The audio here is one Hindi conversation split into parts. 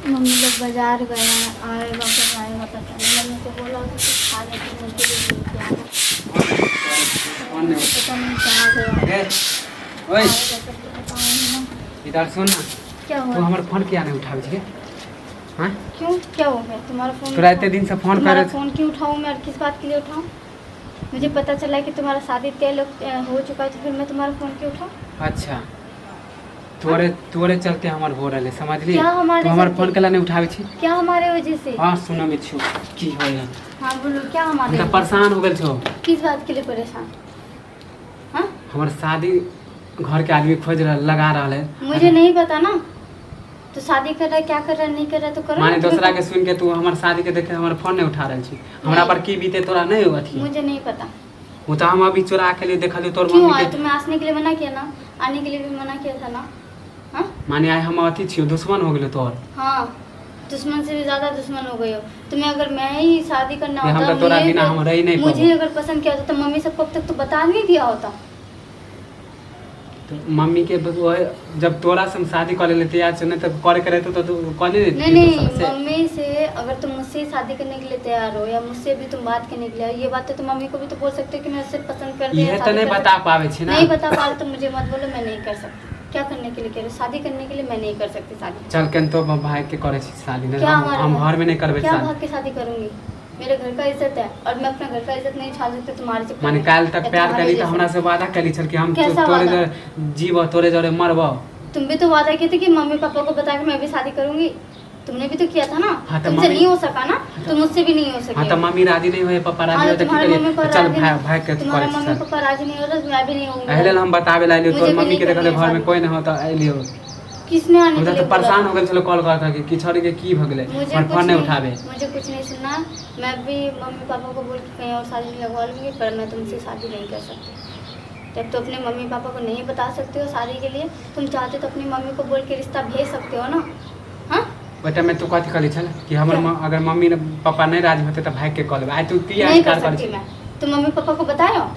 मम्मी लोग बाजार गए हैं, आएगा कब आएगा पता नहीं। मैंने तो बोला था कुछ खाने पीने के लिए लेके आना, पता नहीं कहाँ गया। ओए आएगा तब तो बताऊंगी ना। इधर सुन ना, क्या तू हुआ? हमर फोन किया नहीं उठावे छे? हां क्यों, क्या हो गया? तुम्हारा फोन तोरा इतने दिन से फोन तुम्हारा करे फोन क्यों उठाऊं मैं? और किस बात के लिए उठाऊं? मुझे पता चला कि तुम्हारा शादी तय हो चुका है, तो फिर मैं तुम्हारा फोन क्यों उठाऊं? अच्छा तोरे तोरे चलते हमर हो रहले, समझली? क्या हमारे तू हमर चलते? फोन केला नहीं उठावे छी? क्या हमारे वजह से? हां सुनो में छु की होइला, हाँ बोलो, क्या हमारे हम वजह तो से? परेशान हो गेल छो। किस बात के लिए परेशान? हाँ हमर शादी घर के आदमी खोज रहा लगा रहा है। मुझे नहीं पता ना, तो शादी कर रहा है, क्या कर रहा है, नहीं कर रहा है तो करो। माने दूसरा के सुन के तू हमर शादी के देखे हमर फोन नहीं उठा रहल छी, हमरा पर की बीते तोरा नहीं होगा थी? मुझे नहीं पता। वो तो हम अभी चोरा के लिए देखल तोर क्यों मम्मी आए? के, तुम्हें आने के लिए मना किया ना, आने के लिए भी मना किया था ना। हाँ माने आए हम अथी छियो, दुश्मन हो गेलो तोर। हाँ, दुश्मन से भी ज्यादा दुश्मन हो गई हो। तुम्हें अगर मैं ही शादी करना हम होता, तो तोरा बिना हम रह ही नहीं मुझे पाबो। अगर पसंद किया होता तो मम्मी सबको अब तक तो बता नहीं दिया होता। तो मम्मी के जब तोरा से हम शादी कर लेते यार से नहीं तो करे करे तो तू कर ले। नहीं नहीं, मम्मी से अगर तुम मुझसे शादी करने के लिए तैयार हो, या मुझसे भी तुम बात करने के लिए, ये बात तो मम्मी को भी तो बोल सकते हो कि मैं उससे पसंद करती हूँ। ये तो नहीं बता पावे छी ना। नहीं बता पा रहे तो मुझे मत बोलो, मैं नहीं कर सकती। क्या करने के लिए कह रहे हो? शादी करने के लिए मैं नहीं कर सकती शादी। चल के तो भाई के करे छी शादी नहीं, क्या हम घर में नहीं करबे क्या शादी। भाग के शादी करूंगी? मेरे घर का इज्जत है, और मैं अपना घर का इज्जत नहीं छाड़ सकती तुम्हारे चक्कर माने में। काल तक या प्यार तुम्हारे करी तो जैसे। हमरा से वादा करी छल कि हम कैसा तोरे वादा? जरे जीव तोरे जरे मरबो। तुम भी तो वादा किए थे कि मम्मी पापा को बता के मैं भी शादी करूंगी। तुमने भी तो किया था ना। हाँ, तो तुमसे मम्मी- नहीं हो सका ना, तो मुझसे भी नहीं हो सके। हां तो मम्मी राजी नहीं होए, पापा राजी हाँ, होए तो की तुम्हारे मम्मी करिए? पापा चल राजी भाई नहीं- भाई के तुम्हारा करे मम्मी छी। पापा राजी नहीं हो रहा, मैं भी नहीं होऊंगी। पहले हम बतावे लाइलो मुझे तोर भी मम्मी नहीं के देखले करनी है घर में शादी। कोई नहीं होता आइलियो। किसने आने हम के तो लिए परेशान बोला? हो गेल छलो कॉल करता कि छोड़ के की भ गेले, मुझे पर कुछ फोन नहीं उठावे। मुझे कुछ नहीं सुनना। मैं भी मम्मी पापा को बोल के कहीं और शादी लगवा लूंगी, पर मैं तुमसे शादी नहीं कर सकती। जब तो अपने मम्मी पापा को नहीं बता सकते हो शादी के लिए, तुम चाहते तो अपनी मम्मी को बोल के रिश्ता भेज सकते हो ना। हाँ बेटा मैं तो कथी करी छल कि हमर क्या? अगर मम्मी ने पापा नहीं राजी होते तो भाई के कॉल आई तू की नहीं कर आकार कर सकती मैं। तुम मम्मी पापा को बतायो?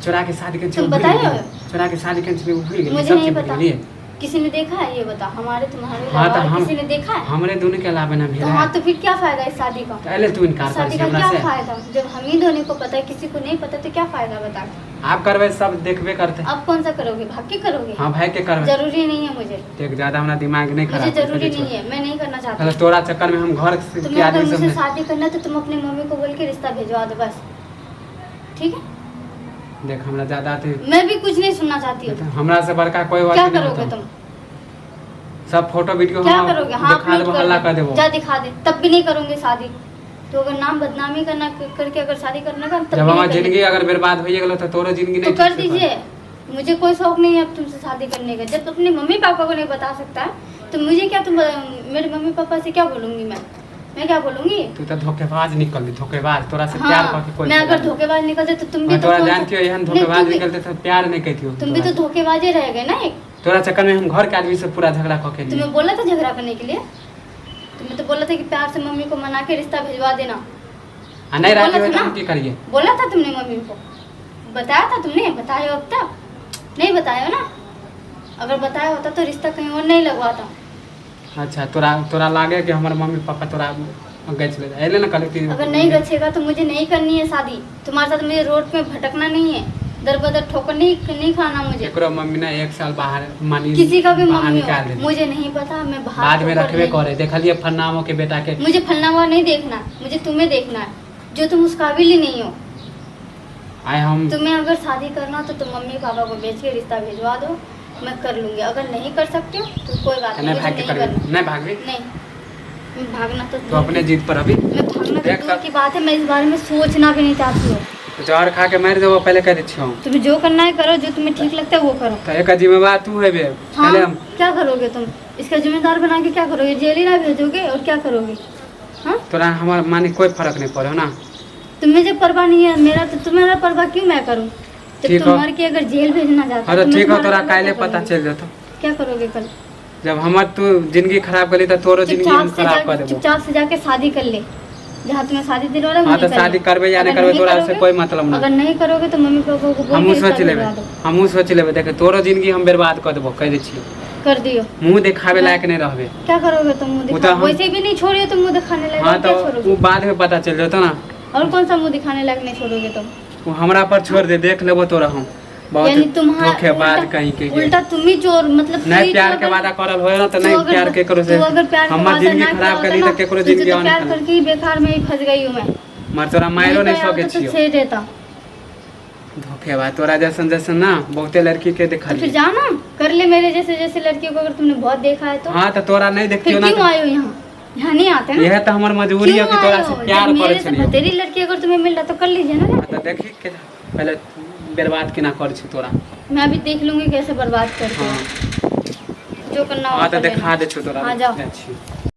चोरा के शादी के तुम बतायो? चोरा के शादी के भूल गेली मुझे सब नहीं चीज पता। भूल गेली। किसी ने देखा है? ये बता, हमारे तुम्हारे हाँ, तो अलावा हम- किसी ने देखा है? हमरे दोनों के अलावा ना तो भेला हाँ, तो फिर क्या फायदा इस शादी का? पहले तू इनकार इस कर शादी छी का हमरा क्या से। फायदा? जब हम ही दोनों को पता है, किसी को नहीं पता, तो क्या फायदा बता के? आप करबे सब देखबे करते। अब कौन सा करोगे? भाग के करोगे? हां भाई के करबे। जरूरी नहीं है मुझे। देख ज्यादा हमरा दिमाग नहीं खराब मुझे कर जरूरी दे नहीं है, मैं नहीं करना छो। चाहती। तोरा चक्कर में हम घर के तुम्हें अगर आदमी सब मुझसे ने- शादी करना है तो तुम अपनी मम्मी को बोल के रिश्ता भिजवा दो बस। ठीक है? देख हमरा ज्यादा थे मैं भी कुछ नहीं सुनना चाहती हूँ। हमरा से बड़का कोई क्या बात नहीं करोगे होता। तुम? सब फोटो वीडियो क्या हम करोगे? हाँ, दिखा देबो, हल्ला कर देबो। जा दिखा दे, तब भी नहीं करूंगी शादी। तो अगर नाम बदनामी करना करके अगर शादी करने का, तब जब भी हमार नहीं करनी। जिंदगी अगर बर्बाद होइए गेलो तो तोरो जिंदगी तो नहीं कर ठीक से दीजिए, मुझे कोई शौक नहीं है अब तुमसे शादी करने का। जब अपने मम्मी पापा को नहीं बता सकता है तो मुझे क्या, तुम मेरे मम्मी पापा से क्या बोलूंगी मैं क्या बोलूंगी? तू तो धोखेबाज निकल धोखेबाज तोरा से प्यार हाँ, करके कोई मैं अगर फायदा धोखेबाज निकलते तो तुम भी नहीं। तो तोरा कौन सा- जानती हो एहन नहीं, धोखेबाज तुम भी- निकलते तो प्यार नहीं कहती हो। तुम भी तो धोखेबाजे रह गए ना एक। तोरा चक्कर में हम घर के आदमी से पूरा झगड़ा करके लिए। तुम्हें बोला था झगड़ा करने के लिए? तुम्हें तो बोला था कि प्यार से मम्मी को मना के रिश्ता भिजवा देना। आ नहीं राजी बोला हो था तो हम ना? की करिए? बोला था तुमने मम्मी को? बताया था तुमने? बताया अब तक नहीं बताया ना? अगर बताया होता तो रिश्ता कहीं और नहीं लगवाता। अच्छा तोरा तोरा लागे कि हमर मम्मी पापा तोरा गए चले एले ना कल की अगर नहीं गछेगा तो मुझे नहीं करनी है शादी। तुम्हारे साथ मुझे रोड पे भटकना नहीं है, दर बदर ठोकर नहीं खाना मुझे। एकरो मम्मी ना 1 साल बाहर मानी किसी का भी बाहर मम्मी निकाल हो, दे। मुझे नहीं पता। मैं बाहर बाद में ठोकर रखबे नहीं- करे देखलिए फन्नामो के बेटा के। मुझे फलना हुआ नहीं देखना, मुझे तुम्हें देखना है, जो तुम उस काबिल ही नहीं हो। आए हम तुम्हें अगर शादी करना तो तुम मम्मी पापा को बेच के रिश्ता भिजवा दो, मैं कर लूंगी। अगर नहीं कर सकते हो तो कोई बात नहीं, नहीं मुझे भाग के नहीं करबे करना। नहीं भागबे नहीं, मैं भागना तो तो अपने जीत पर अभी मैं भागना देख तो दूर कर- की बात है, मैं इस बारे में सोचना भी नहीं चाहती हूँ। तो जहर खा के मार देबो पहले कह दै छियो। तुम्हें जो करना है करो, जो तुम्हें ठीक लगता है वो करो। तो एक जिम्मेवार तू हेबे हाँ, पहले हम क्या करोगे तुम? इसका जिम्मेदार बना के क्या करोगे? जेल ही ना भेजोगे और क्या करोगे? हाँ, तोरा हमार माने कोई फर्क नहीं पड़े ना। तुम्हें जब परवाह नहीं है मेरा, तो तुम्हारा परवाह क्यों मैं करूँ? जब ठीक तुम हो। मर के अगर जेल भेजना चाहता अरे तो मैं ठीक हो तुम्हारा तोरा परवाह काले क्या पता करूँगी? चल जातो। क्या करोगे कल? जब हमर तू जिंदगी खराब करी तो तोरो जिंदगी हम खराब कर देबो। चुपचाप से जाके शादी कर ले, जहाँ तुम्हें शादी दिलवा रहा है हाँ वहीं तो कर शादी ले। करबे या नहीं अगर करबे तोरा से करोगे- कोई मतलब अगर नहीं। नहीं करोगे तो मम्मी पापा को बोल हमहू के सोच रिश्ता लेबे भिजवा दो। हमहू सोच लेबे देखे तोरो जिंदगी हम बर्बाद कर देबो कह दै छियै। कर दियो। मुंह दिखावे लायक नहीं रहबे। क्या करोगे तुम मुंह वो दिखा? तो हम- वैसे भी नहीं छोड़िए तुम मुंह दिखाने लायक, हाँ और क्या तो वो छोड़ोगे? बाद में पता चल जाता ना। और कौन सा मुंह दिखाने लायक नहीं छोड़ोगे तुम? वो हमरा पर छोड़ दे, देख लेबो तोरा हम यानी बहुत तुम्हारा धोखेबाज कहीं के ये। उल्टा तुम ही चोर, मतलब नहीं कोई प्यार तो के अगर- वादा करल होए ना तो तू नहीं अगर- प्यार के करो से तू अगर प्यार के हमर वादा जिंदगी ना खराब किया करी होता तो केकरो ना, जिंदगी तो और प्यार नहीं करके ही बेकार में ही फंस गई हूँ मैं। मर तोरा मारो नहीं तो सके तो छियो। छेड़ देता। धोखेबाज तोरा जैसन जैसन ना बहुते लड़की के तो फिर देखली। जा ना, कर ले मेरे जैसे जैसे लड़कियों को, अगर तुमने बहुत देखा है तो। हाँ तो तोरा नहीं देखतियो फिर ना क्यों आए हो यहाँ? यहाँ नहीं आते ना। यह तो हमर मजबूरी है क्यों कि तोरा आए से हो? प्यार जब करे मेरे से छलिए। तेरी लड़की अगर तुम्हें मिल रहा तो कर लीजिए ना। हाँ, तो देखी के पहले बर्बाद के ना कर छी तोरा। मैं अभी देख लूंगी कैसे बर्बाद करते हाँ हो। जो करना हो हाँ तो कर लेना। दिखा दे छो तोरा। आ जाओ। अच्छी